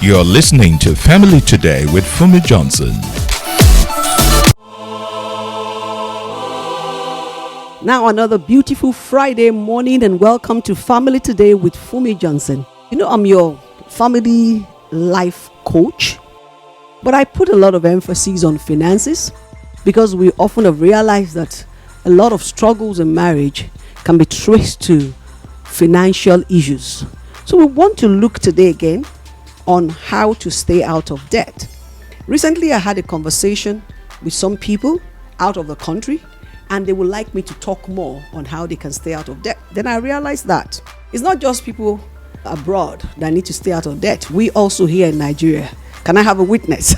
You're listening to Family Today with Funmi Johnson. Now another beautiful Friday morning, and welcome to Family Today with Funmi Johnson. You know, I'm your family life coach, but I put a lot of emphasis on finances because we often have realized that a lot of struggles in marriage can be traced to financial issues. So we want to look today again on how to stay out of debt. Recently, I had a conversation with some people out of the country, and they would like me to talk more on how they can stay out of debt. Then I realized that it's not just people abroad that need to stay out of debt. We also here in Nigeria, can I have a witness?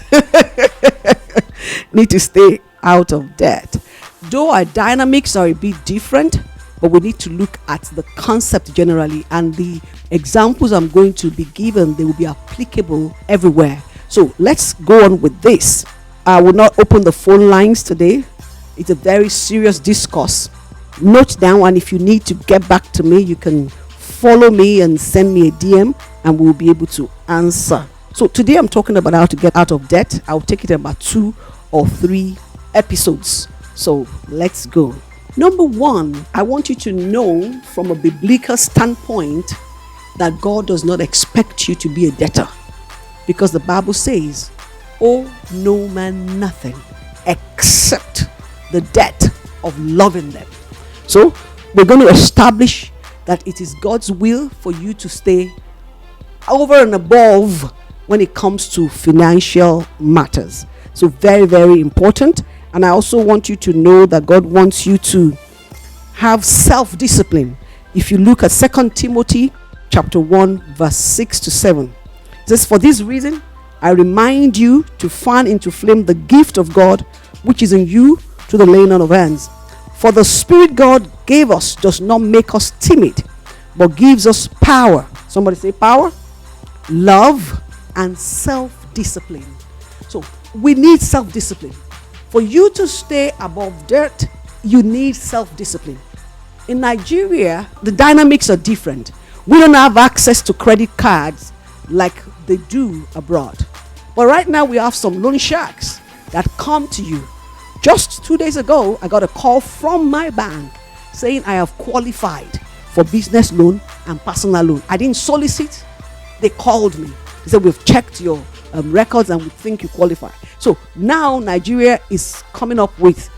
Need to stay out of debt. Though our dynamics are a bit different, but we need to look at the concept generally, and the examples I'm going to be given, they will be applicable everywhere. So let's go on with this. I will not open the phone lines today. It's a very serious discourse. Note down, and if you need to get back to me, you can follow me and send me a DM, and we'll be able to answer. So today I'm talking about how to get out of debt. I'll take it about 2 or 3 episodes. So let's go. Number 1, I want you to know from a biblical standpoint that God does not expect you to be a debtor, because the Bible says, "Owe no man nothing except the debt of loving them." So we're going to establish that it is God's will for you to stay over and above when it comes to financial matters. So very, very important. And I also want you to know that God wants you to have self-discipline. If you look at 2 Timothy chapter 1 verse 6 to 7, it says, "For this reason I remind you to fan into flame the gift of God which is in you to the laying on of hands. For the Spirit God gave us does not make us timid, but gives us power." Somebody say power, love, and self-discipline. So we need self-discipline. For you to stay above debt, you need self-discipline. In Nigeria, the dynamics are different. We don't have access to credit cards like they do abroad. But right now we have some loan sharks that come to you. Just 2 days ago, I got a call from my bank saying I have qualified for business loan and personal loan. I didn't solicit. They called me. They said, "We've checked your records and we think you qualify." So now Nigeria is coming up with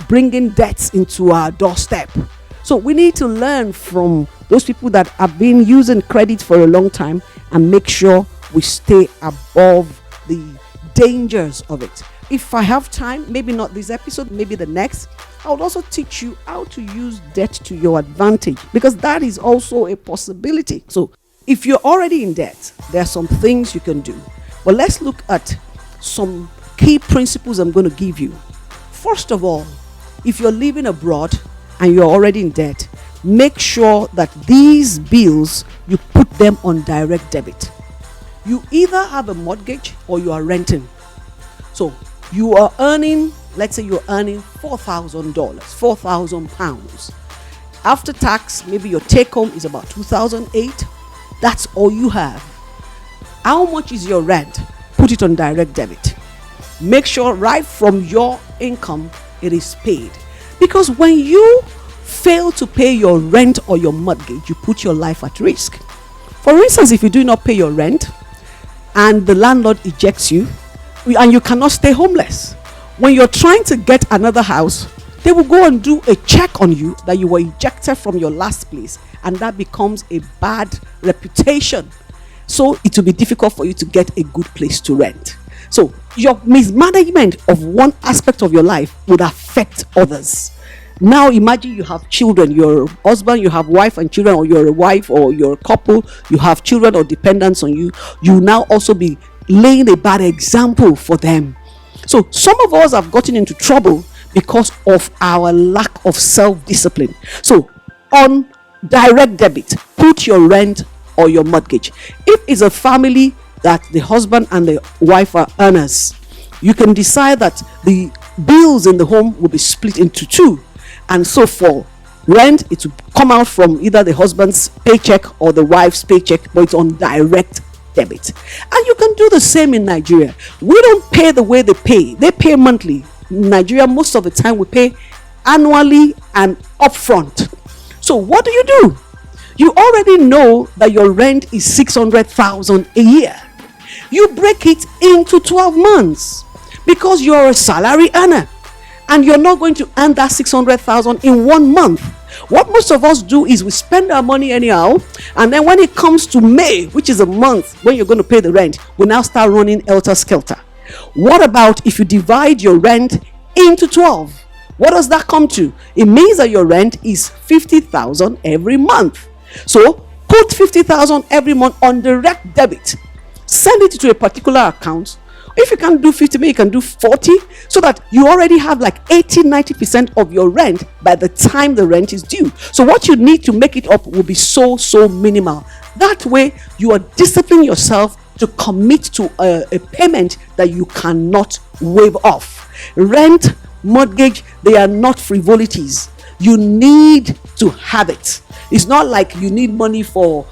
bringing debts into our doorstep. So we need to learn from those people that have been using credit for a long time and make sure we stay above the dangers of it. If I have time, maybe not this episode, maybe the next, I would also teach you how to use debt to your advantage, because that is also a possibility. So if you're already in debt, there are some things you can do. But let's look at some key principles I'm going to give you. First of all, if you're living abroad and you're already in debt, make sure that these bills, you put them on direct debit. You either have a mortgage or you are renting. So you are earning, let's say you're earning $4,000, £4,000. After tax, maybe your take home is about $2,008. That's all you have. How much is your rent? Put it on direct debit. Make sure right from your income it is paid. Because when you fail to pay your rent or your mortgage, you put your life at risk. For instance, if you do not pay your rent and the landlord ejects you and you cannot stay homeless, when you're trying to get another house, they will go and do a check on you that you were ejected from your last place, and that becomes a bad reputation. So it will be difficult for you to get a good place to rent. So your mismanagement of one aspect of your life would affect others. Now imagine you have children, you're a husband, you have wife and children, or you're a wife or you're a couple, you have children or dependents on you. You now also be laying a bad example for them. So some of us have gotten into trouble because of our lack of self-discipline. So on direct debit, put your rent or your mortgage. If it's a family that the husband and the wife are earners, you can decide that the bills in the home will be split into 2. And so for rent, it will come out from either the husband's paycheck or the wife's paycheck, but it's on direct debit. And you can do the same in Nigeria. We don't pay the way they pay. They pay monthly. In Nigeria, most of the time we pay annually and upfront. So what do? You already know that your rent is 600,000 a year. You break it into 12 months because you're a salary earner and you're not going to earn that 600,000 in 1 month. What most of us do is we spend our money anyhow, and then when it comes to May, which is a month when you're going to pay the rent, we now start running helter-skelter. What about if you divide your rent into 12? What does that come to? It means that your rent is 50,000 every month. So put 50,000 every month on direct debit. Send it to a particular account. If you can do 50, maybe you can do 40, so that you already have like 80-90% of your rent by the time the rent is due. So what you need to make it up will be so minimal. That way you are disciplining yourself to commit to a payment that you cannot waive off. Rent, mortgage, they are not frivolities. You need to have it. It's not like you need money for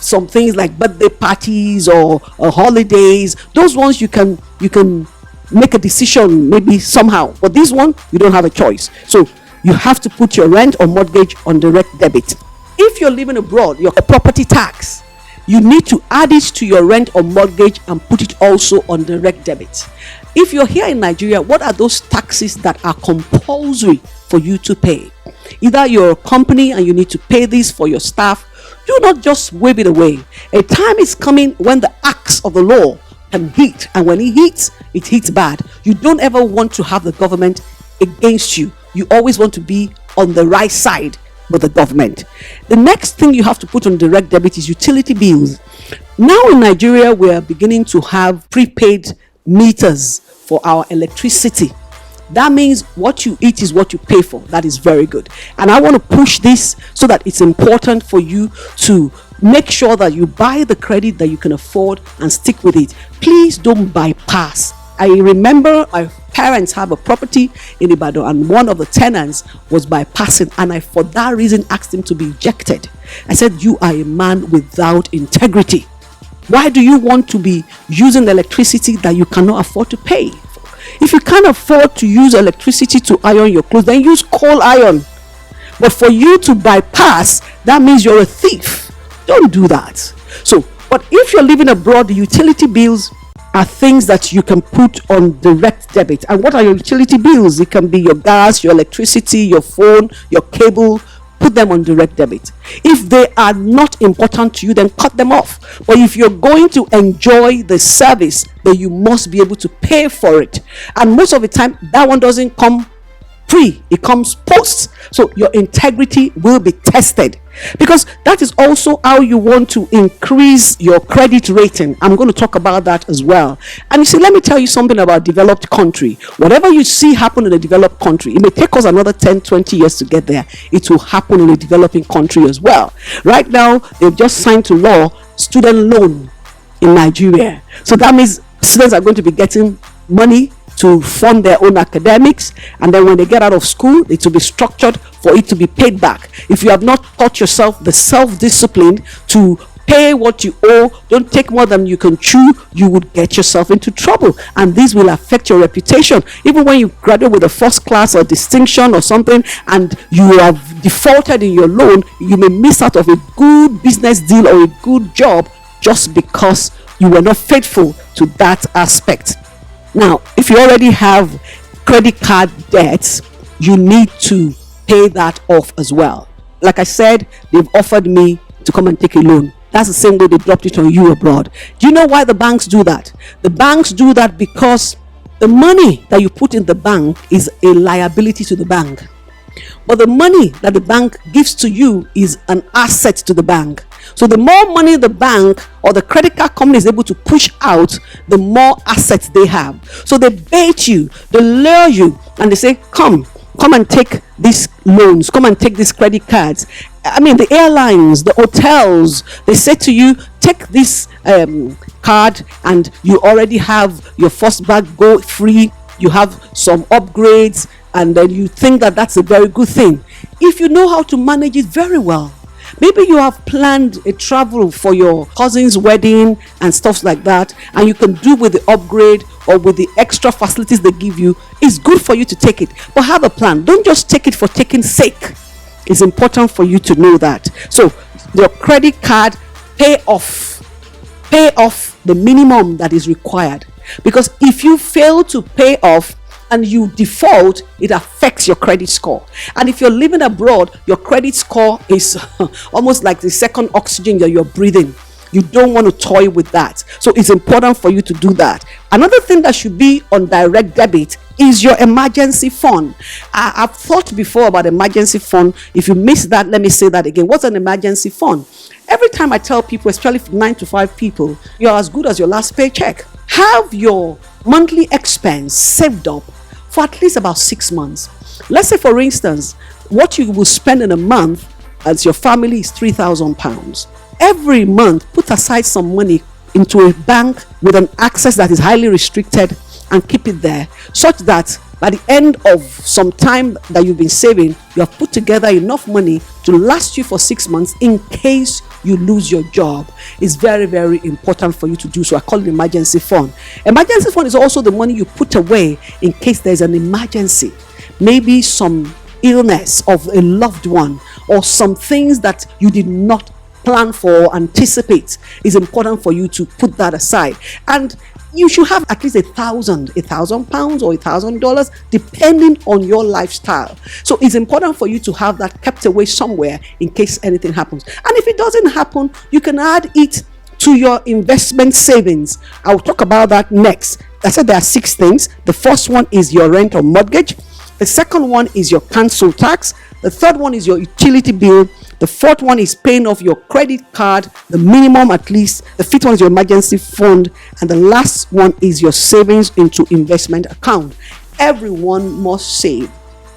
some things like birthday parties or holidays. Those ones you can make a decision maybe somehow, but this one you don't have a choice. So you have to put your rent or mortgage on direct debit. If you're living abroad, your property tax, you need to add it to your rent or mortgage and put it also on direct debit. If you're here in Nigeria, what are those taxes that are compulsory for you to pay? Either you're a company and you need to pay this for your staff. Do not just wave it away. A time is coming when the axe of the law can hit, and when it hits bad. You don't ever want to have the government against you. You always want to be on the right side with the government. The next thing you have to put on direct debit is utility bills. Now in Nigeria, we are beginning to have prepaid meters for our electricity. That means what you eat is what you pay for. That is very good. And I want to push this so that it's important for you to make sure that you buy the credit that you can afford and stick with it. Please don't bypass. I remember my parents have a property in Ibadan, and one of the tenants was bypassing, and I for that reason asked him to be ejected. I said, you are a man without integrity. Why do you want to be using electricity that you cannot afford to pay? If you can't afford to use electricity to iron your clothes, then use coal iron. But for you to bypass, that means you're a thief. Don't do that. So, but if you're living abroad, the utility bills are things that you can put on direct debit. And what are your utility bills? It can be your gas, your electricity, your phone, your cable. Put them on direct debit. If they are not important to you, then cut them off. But if you're going to enjoy the service, then you must be able to pay for it. And most of the time, that one doesn't come free. It comes post. So your integrity will be tested, because that is also how you want to increase your credit rating. I'm going to talk about that as well. And you see, let me tell you something about developed country. Whatever you see happen in a developed country, it may take us another 10-20 years to get there. It will happen in a developing country as well. Right now, they've just signed to law student loan in Nigeria. So that means students are going to be getting money to fund their own academics, and then when they get out of school, it will be structured for it to be paid back. If you have not taught yourself the self-discipline to pay what you owe, don't take more than you can chew, you would get yourself into trouble, and this will affect your reputation. Even when you graduate with a first class or distinction or something, and you have defaulted in your loan, you may miss out of a good business deal or a good job just because you were not faithful to that aspect. Now, if you already have credit card debts, you need to pay that off as well. Like I said, they've offered me to come and take a loan. That's the same way they dropped it on you abroad. Do you know why the banks do that? The banks do that because the money that you put in the bank is a liability to the bank. But the money that the bank gives to you is an asset to the bank. So the more money the bank or the credit card company is able to push out, the more assets they have. So they bait you, they lure you, and they say, come and take these loans, come and take these credit cards. I mean, the airlines, the hotels, they say to you, take this card and you already have your first bag go free, you have some upgrades, and then you think that that's a very good thing. If you know how to manage it very well, Maybe you have planned a travel for your cousin's wedding and stuff like that, and you can do with the upgrade or with the extra facilities they give you. It's good for you to take it, but have a plan. Don't just take it for taking sake. It's important for you to know that. So your credit card, pay off the minimum that is required, because if you fail to pay off and you default, it affects your credit score. And if you're living abroad, your credit score is almost like the second oxygen that you're breathing. You don't want to toy with that. So it's important for you to do that. Another thing that should be on direct debit is your emergency fund. I've thought before about emergency fund. If you missed that, let me say that again. What's an emergency fund? Every time I tell people, especially 9 to 5 people, you're as good as your last paycheck. Have your monthly expense saved up for at least about 6 months. Let's say, for instance, what you will spend in a month as your family is £3,000. Every month, put aside some money into a bank with an access that is highly restricted and keep it there, such that by the end of some time that you've been saving, you have put together enough money to last you for 6 months in case you lose your job. It's very, very important for you to do so. I call it emergency fund. Emergency fund is also the money you put away in case there's an emergency, maybe some illness of a loved one or some things that you did not plan for or anticipate. It's important for you to put that aside, and you should have at least £1,000 or $1,000, depending on your lifestyle. So it's important for you to have that kept away somewhere in case anything happens. And if it doesn't happen, you can add it to your investment savings. I'll talk about that next. I said there are 6 things. The first one is your rent or mortgage. The second one is your council tax. The third one is your utility bill. The fourth one is paying off your credit card, the minimum at least. The fifth one is your emergency fund. And the last one is your savings into investment account. Everyone must save.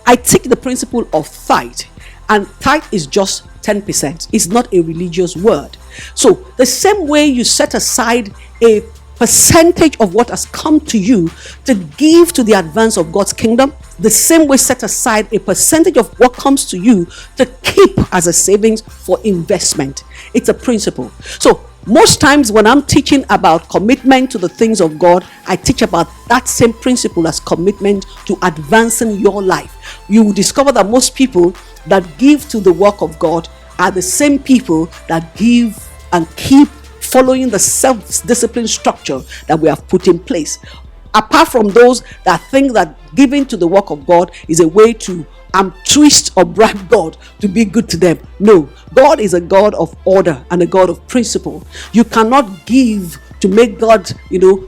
I take the principle of tithe, and tithe is just 10%. It's not a religious word. So the same way you set aside a percentage of what has come to you to give to the advance of God's kingdom, the same way set aside a percentage of what comes to you to keep as a savings for investment. It's a principle. So most times when I'm teaching about commitment to the things of God, I teach about that same principle as commitment to advancing your life. You will discover that most people that give to the work of God are the same people that give and keep following the self-discipline structure that we have put in place. Apart from those that think that giving to the work of God is a way to twist or bribe God to be good to them. No, God is a God of order and a God of principle. You cannot give to make God,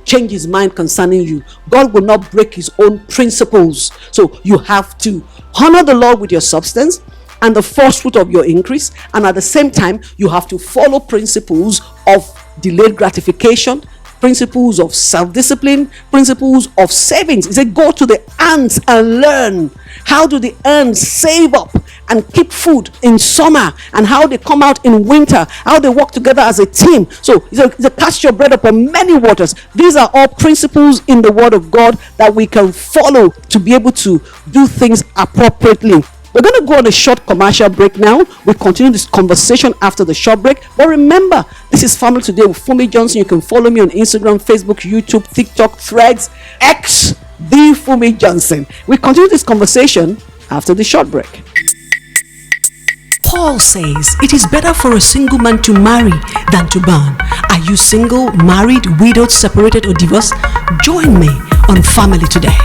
change his mind concerning you. God will not break his own principles. So you have to honor the Lord with your substance and the first fruit of your increase, and at the same time you have to follow principles of delayed gratification, principles of self-discipline, principles of savings. It said go to the ants and learn how do the ants save up and keep food in summer, and how they come out in winter, how they work together as a team. So it's a cast your bread upon many waters. These are all principles in the word of God that we can follow to be able to do things appropriately. We're going to go on a short commercial break now. We'll continue this conversation after the short break. But remember, this is Family Today with Funmi Johnson. You can follow me on Instagram, Facebook, YouTube, TikTok, Threads, X, the Funmi Johnson. We'll continue this conversation after the short break. Paul says it is better for a single man to marry than to burn. Are you single, married, widowed, separated, or divorced? Join me on Family Today.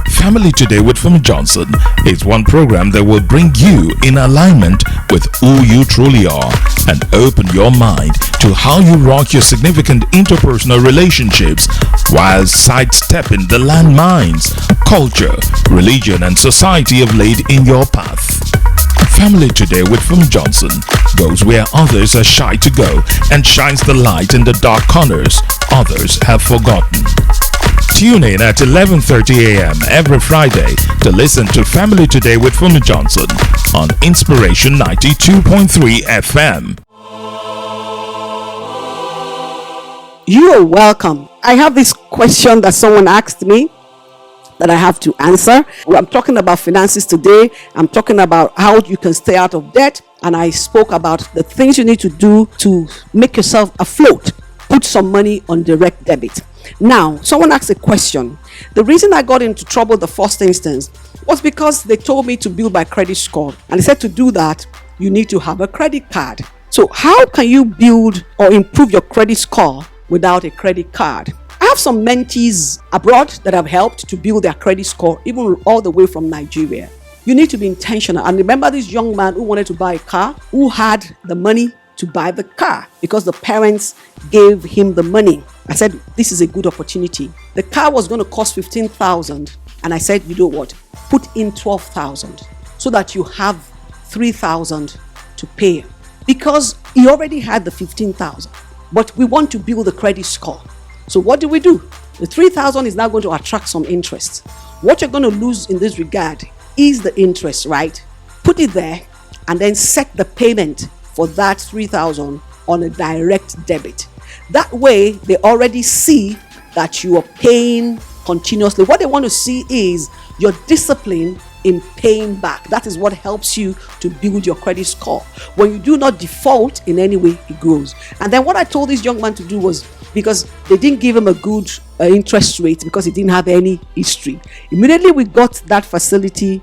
Family Today with Funmi Johnson is one program that will bring you in alignment with who you truly are and open your mind to how you rock your significant interpersonal relationships while sidestepping the landmines, culture, religion, and society have laid in your path. Family Today with Funmi Johnson goes where others are shy to go and shines the light in the dark corners others have forgotten. Tune in at 11:30 a.m. every Friday to listen to Family Today with Funmi Johnson on Inspiration 92.3 FM. You are welcome. I have this question that someone asked me that I have to answer. I'm talking about finances today. I'm talking about how you can stay out of debt. and I spoke about the things you need to do to make yourself afloat. Put some money on direct debit. Now, someone asked a question. The reason I got into trouble the first instance was because they told me to build my credit score. And they said to do that, you need to have a credit card. So how can you build or improve your credit score without a credit card? I have some mentees abroad that have helped to build their credit score, even all the way from Nigeria. You need to be intentional. And remember this young man who wanted to buy a car, who had the money to buy the car because the parents gave him the money. I said, this is a good opportunity. The car was going to cost 15,000. And I said, you know what? Put in 12,000 so that you have 3,000 to pay. Because he already had the 15,000. But we want to build the credit score. So what do? The 3,000 is now going to attract some interest. What you're going to lose in this regard is the interest, right? Put it there and then set the payment for that 3,000 on a direct debit. That way, they already see that you are paying continuously. What they want to see is your discipline in paying back. That is what helps you to build your credit score. When you do not default in any way, it grows. And then what I told this young man to do was, because they didn't give him a good interest rate because he didn't have any history. Immediately we got that facility,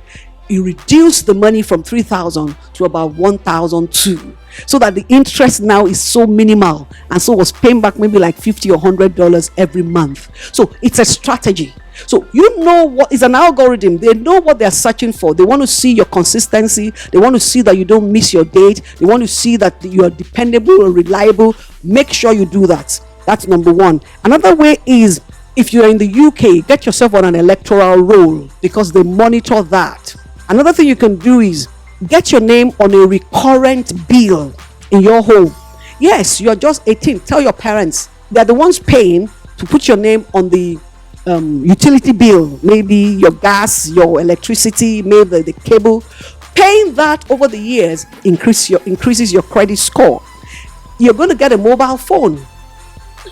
he reduced the money from 3,000 to about 1,002, so that the interest now is so minimal, and so was paying back maybe like $50 or $100 every month. So it's a strategy. So you know what is an algorithm. They know what they're searching for. They want to see your consistency. They want to see that you don't miss your date. They want to see that you are dependable and reliable. Make sure you do that. That's number one. Another way is, if you're in the UK, get yourself on an electoral roll, because they monitor that. Another thing you can do is get your name on a recurrent bill in your home. Yes, you're just 18. Tell your parents they're the ones paying to put your name on the utility bill, maybe your gas, your electricity, maybe the cable. Paying that over the years increases your credit score. You're going to get a mobile phone.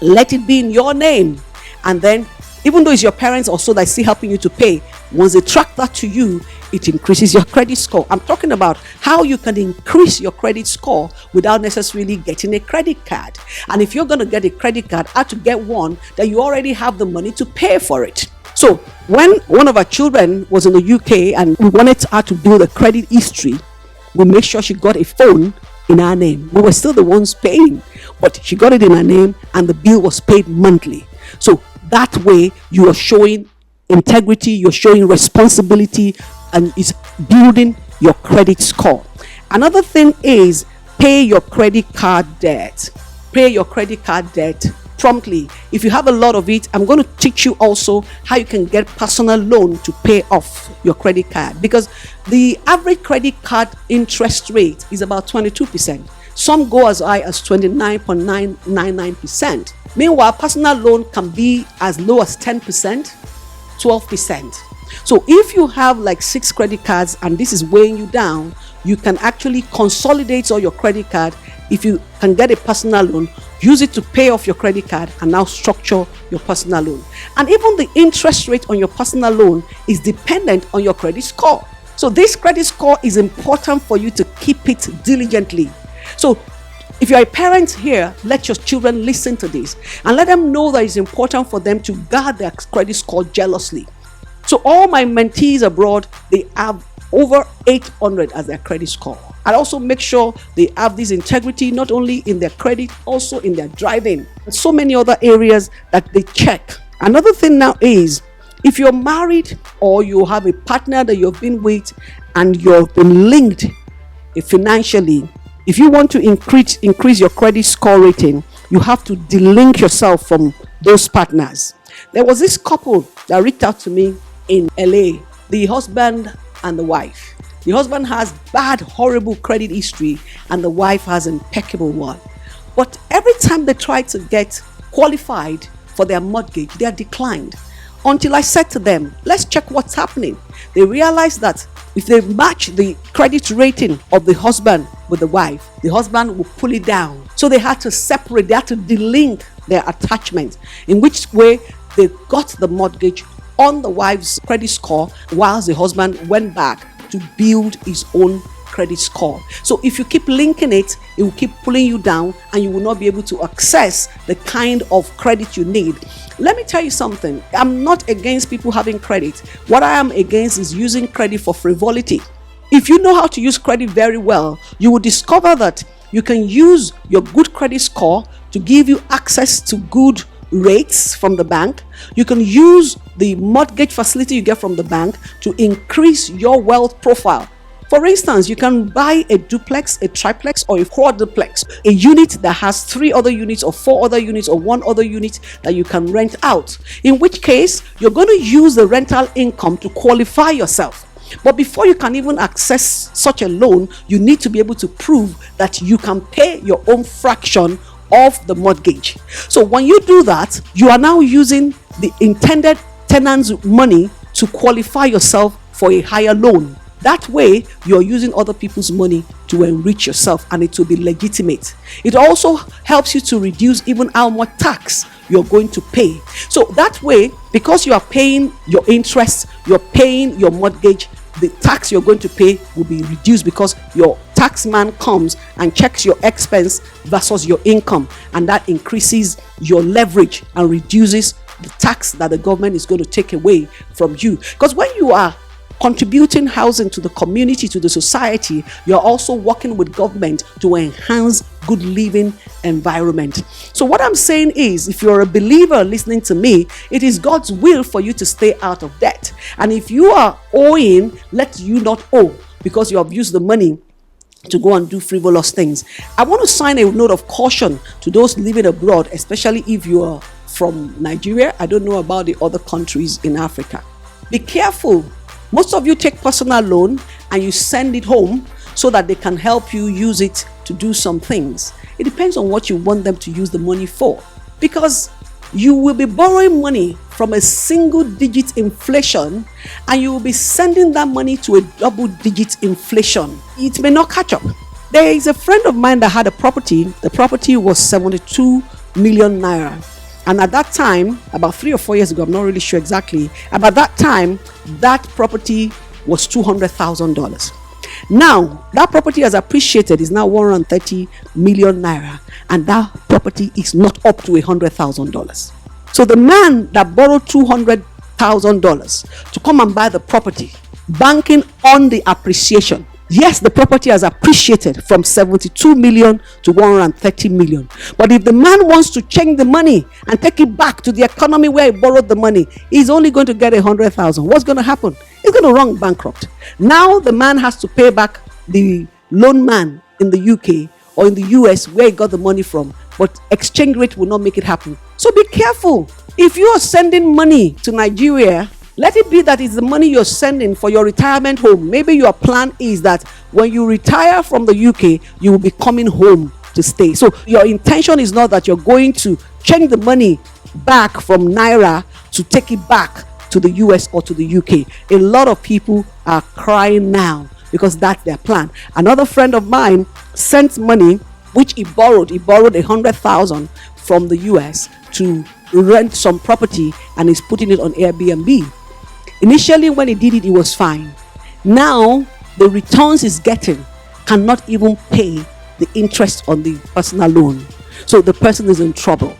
Let it be in your name, and then even though it's your parents also that's still helping you to pay, once they track that to you, it increases your credit score. I'm talking about how you can increase your credit score without necessarily getting a credit card. And if you're going to get a credit card, how to get one that you already have the money to pay for it. So when one of our children was in the UK and we wanted her to build a credit history, we made sure she got a phone in her name. We were still the ones paying, but she got it in her name and the bill was paid monthly. So that way you are showing integrity, you're showing responsibility, and it's building your credit score. Another thing is pay your credit card debt. Pay your credit card debt promptly. If you have a lot of it, I'm going to teach you also how you can get personal loan to pay off your credit card, because the average credit card interest rate is about 22%. Some go as high as 29.999%. Meanwhile, personal loan can be as low as 10%, 12%. So if you have like 6 credit cards and this is weighing you down, you can actually consolidate all your credit card. If you can get a personal loan, use it to pay off your credit card and now structure your personal loan. And even the interest rate on your personal loan is dependent on your credit score. So this credit score is important for you to keep it diligently. So if you're a parent here, let your children listen to this and let them know that it's important for them to guard their credit score jealously. So all my mentees abroad, they have over 800 as their credit score. I also make sure they have this integrity, not only in their credit, also in their driving, and so many other areas that they check. Another thing now is, if you're married or you have a partner that you've been with and you've been linked financially, if you want to increase your credit score rating, you have to delink yourself from those partners. There was this couple that reached out to me in LA, the husband and the wife. The husband has bad, horrible credit history and the wife has an impeccable one. But every time they try to get qualified for their mortgage, they are declined. Until I said to them, let's check what's happening. They realized that if they match the credit rating of the husband with the wife, the husband will pull it down. So they had to separate, they had to delink their attachment, in which way they got the mortgage on the wife's credit score whilst the husband went back to build his own credit score. So if you keep linking it, it will keep pulling you down and you will not be able to access the kind of credit you need. Let me tell you something. I'm not against people having credit. What I am against is using credit for frivolity. If you know how to use credit very well, you will discover that you can use your good credit score to give you access to good rates from the bank. You can use the mortgage facility you get from the bank to increase your wealth profile. For instance, you can buy a duplex, a triplex, or a quadruplex, a unit that has 3 other units or 4 other units or 1 other unit that you can rent out, in which case you're going to use the rental income to qualify yourself. But before you can even access such a loan, you need to be able to prove that you can pay your own fraction of the mortgage. So when you do that, you are now using the intended tenant's money to qualify yourself for a higher loan. That way, you're using other people's money to enrich yourself, and it will be legitimate. It also helps you to reduce even how much tax you're going to pay. So that way, because you are paying your interest, you're paying your mortgage, the tax you're going to pay will be reduced because your tax man comes and checks your expense versus your income, and that increases your leverage and reduces the tax that the government is going to take away from you. Because when you are contributing housing to the community, to the society, you're also working with government to enhance good living environment. So what I'm saying is, if you're a believer listening to me, it is God's will for you to stay out of debt. And if you are owing, let you not owe because you have used the money to go and do frivolous things. I want to sign a note of caution to those living abroad, especially if you are from Nigeria. I don't know about the other countries in Africa. Be careful. Most of you take personal loan and you send it home so that they can help you use it to do some things. It depends on what you want them to use the money for, because you will be borrowing money from a single-digit inflation and you will be sending that money to a double-digit inflation. It may not catch up. There is a friend of mine that had a property. The property was 72 million naira. And at that time, about 3 or 4 years ago, I'm not really sure exactly, about that time, that property was $200,000. Now, that property has appreciated, is now 130 million naira, and that property is not up to $100,000. So the man that borrowed $200,000 to come and buy the property, banking on the appreciation, yes, the property has appreciated from 72 million to 130 million. But if the man wants to change the money and take it back to the economy where he borrowed the money, he's only going to get 100,000. What's going to happen? He's going to run bankrupt. Now the man has to pay back the loan man in the UK or in the US where he got the money from, but exchange rate will not make it happen. So be careful. If you are sending money to Nigeria, let it be that it's the money you're sending for your retirement home. Maybe your plan is that when you retire from the UK, you will be coming home to stay. So your intention is not that you're going to change the money back from Naira to take it back to the US or to the UK. A lot of people are crying now because that's their plan. Another friend of mine sent money, which he borrowed 100,000 from the US to rent some property, and he's putting it on Airbnb. Initially, when he did it, it was fine. Now, the returns he's getting cannot even pay the interest on the personal loan. So the person is in trouble.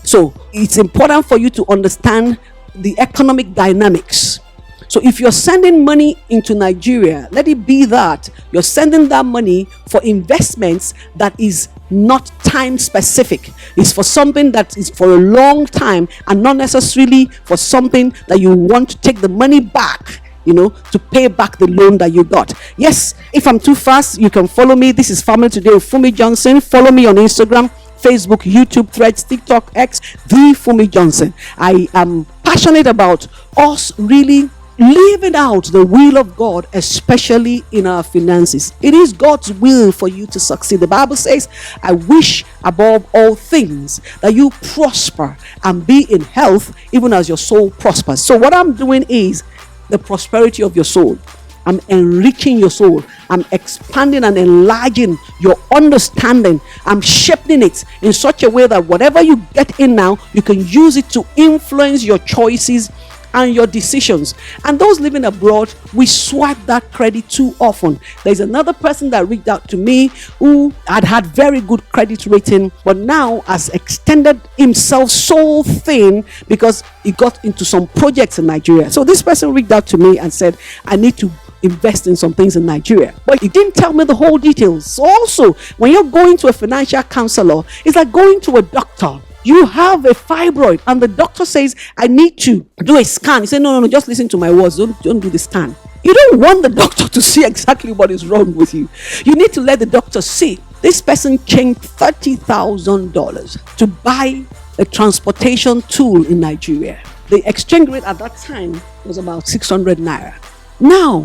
So it's important for you to understand the economic dynamics. So if you're sending money into Nigeria, let it be that you're sending that money for investments that is not time specific. It's for something that is for a long time and not necessarily for something that you want to take the money back, to pay back the loan that you got. Yes, if I'm too fast, you can follow me. This is Family Today with Funmi Johnson. Follow me on Instagram, Facebook, YouTube, Threads, TikTok, X, the Funmi Johnson. I am passionate about us really living out the will of God, especially in our finances. It is God's will for you to succeed. The Bible says, I wish above all things that you prosper and be in health, even as your soul prospers. So what I'm doing is the prosperity of your soul. I'm enriching your soul. I'm expanding and enlarging your understanding. I'm shaping it in such a way that whatever you get in now, you can use it to influence your choices and your decisions. And those living abroad, we swipe that credit too often. There's another person that reached out to me who had very good credit rating, but now has extended himself so thin because he got into some projects in Nigeria. So this person reached out to me and said, I need to invest in some things in Nigeria, but he didn't tell me the whole details. So also, when you're going to a financial counselor, it's like going to a doctor. You have a fibroid and the doctor says, I need to do a scan. You say, no, just listen to my words. Don't do the scan. You don't want the doctor to see exactly what is wrong with you. You need to let the doctor see. This person changed $30,000 to buy a transportation tool in Nigeria. The exchange rate at that time was about 600 naira. Now,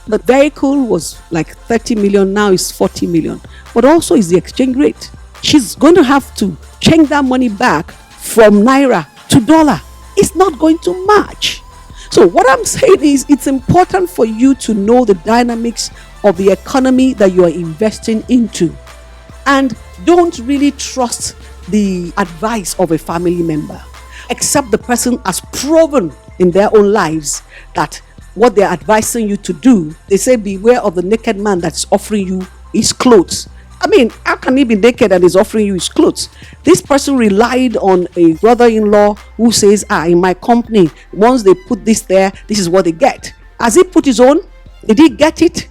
the vehicle was like 30 million. Now it's 40 million. But also is the exchange rate. She's going to have to change that money back from naira to dollar. It's not going to match. So what I'm saying is, it's important for you to know the dynamics of the economy that you are investing into, and don't really trust the advice of a family member, except the person has proven in their own lives that what they're advising you to do. They say, beware of the naked man that's offering you his clothes. I mean, how can he be naked and is offering you his clothes? This person relied on a brother-in-law who says, in my company, once they put this there, this is what they get. Has he put his own? Did he get it?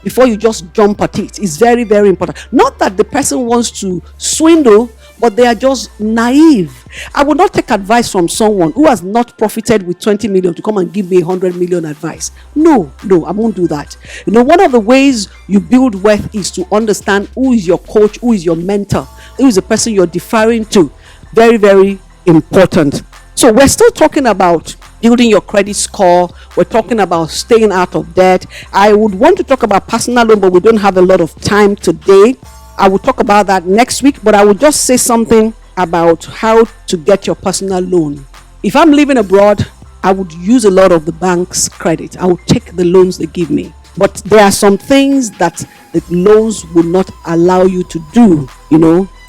Before you just jump at it. It's very, very important. Not that the person wants to swindle, but they are just naive. I will not take advice from someone who has not profited with 20 million to come and give me 100 million advice. No, I won't do that. One of the ways you build wealth is to understand who is your coach, who is your mentor, who is the person you're deferring to. Very, very important. So we're still talking about building your credit score. We're talking about staying out of debt. I would want to talk about personal loan, but we don't have a lot of time today. I will talk about that next week, but I will just say something about how to get your personal loan. If I'm living abroad, I would use a lot of the bank's credit. I would take the loans they give me. But there are some things that the loans will not allow you to do. It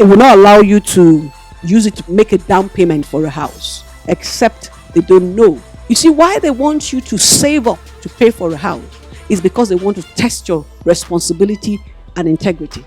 will not allow you to use it to make a down payment for a house, except they don't know. You see, why they want you to save up to pay for a house is because they want to test your responsibility and integrity.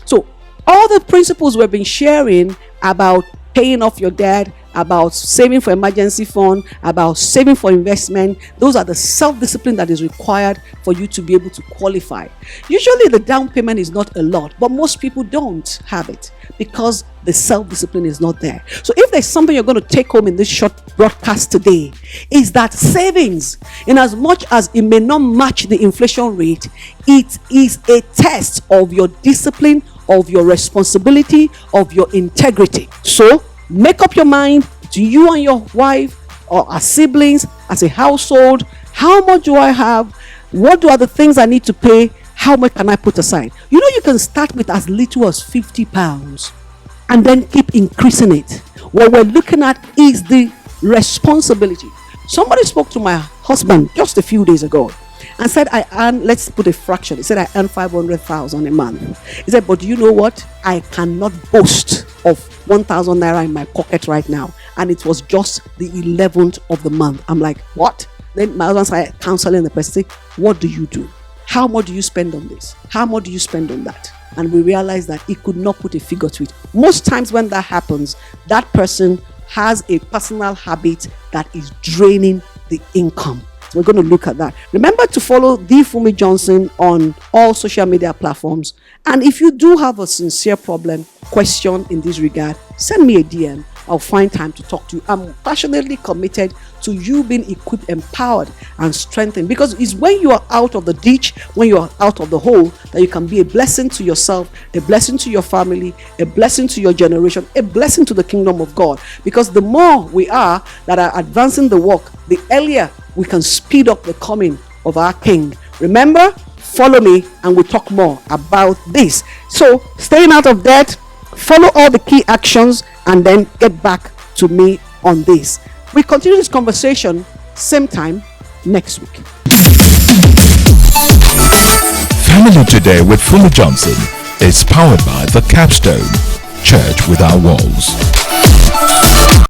So all the principles we've been sharing about paying off your debt, about saving for emergency fund, about saving for investment, those are the self-discipline that is required for you to be able to qualify. Usually the down payment is not a lot, but most people don't have it because the self-discipline is not there. So if there's something you're going to take home in this short broadcast today, is that savings, in as much as it may not match the inflation rate, it is a test of your discipline, of your responsibility, of your integrity. So make up your mind, to you and your wife or as siblings, as a household, how much do I have? What are the things I need to pay? How much can I put aside? You can start with as little as £50 and then keep increasing it. What we're looking at is the responsibility. Somebody spoke to my husband just a few days ago and said, I earn, let's put a fraction. He said, I earn 500,000 a month. He said, but you know what? I cannot boast of 1,000 naira in my pocket right now. And it was just the 11th of the month. I'm like, what? Then my husband started counseling the person, say, what do you do? How much do you spend on this? How much do you spend on that? And we realized that he could not put a figure to it. Most times when that happens, that person has a personal habit that is draining the income. We're going to look at that. Remember to follow the Funmi Johnson on all social media platforms. And if you do have a sincere question in this regard, send me a DM. I'll find time to talk to you. I'm passionately committed to you being equipped, empowered, and strengthened, because it's when you are out of the ditch, when you are out of the hole, that you can be a blessing to yourself, a blessing to your family, a blessing to your generation, a blessing to the kingdom of God. Because the more we are that are advancing the work, the earlier we can speed up the coming of our King. Remember, follow me and we'll talk more about this. So, staying out of debt, follow all the key actions, and then get back to me on this. We continue this conversation same time next week. Family Today with Funmi Johnson is powered by the Capstone Church Without Walls.